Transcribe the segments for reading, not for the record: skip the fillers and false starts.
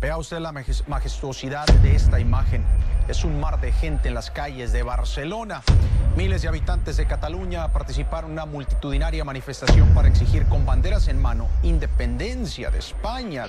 Vea usted la majestuosidad de esta imagen. Es un mar de gente en las calles de Barcelona. Miles de habitantes de Cataluña participaron en una multitudinaria manifestación para exigir con banderas en mano independencia de España.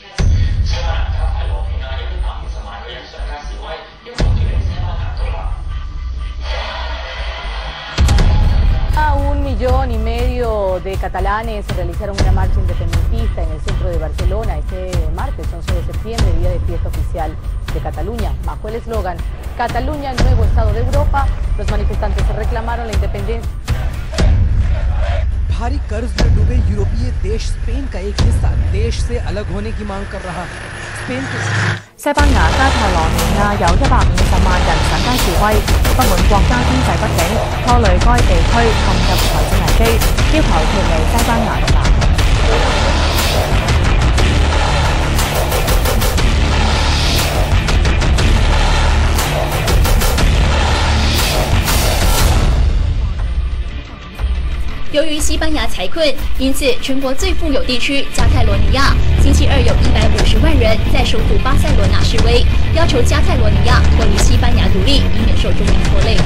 A 1,5 millones de catalanes realizaron una marcha independentista en el centro de Barcelona este martes 11 de septiembre, día de fiesta oficial de Cataluña. Bajo el eslogan Cataluña, nuevo Estado de Europa, los manifestantes reclamaron la independencia. भारी कर्ज में डूबे यूरोपीय देश स्पेन का एक हिस्सा देश से अलग होने की मांग कर रहा है। स्पेन के 西班牙加泰羅尼亞有150萬人上街示威，不滿國家經濟不景，拖累該地區陷入財政危機，要求脫離西班牙獨立。由于西班牙财困，因此全国最富有地区加泰罗尼亚星期二有150万人在首都巴塞罗那示威，要求加泰罗尼亚脱离西班牙独立，以免受中央拖累。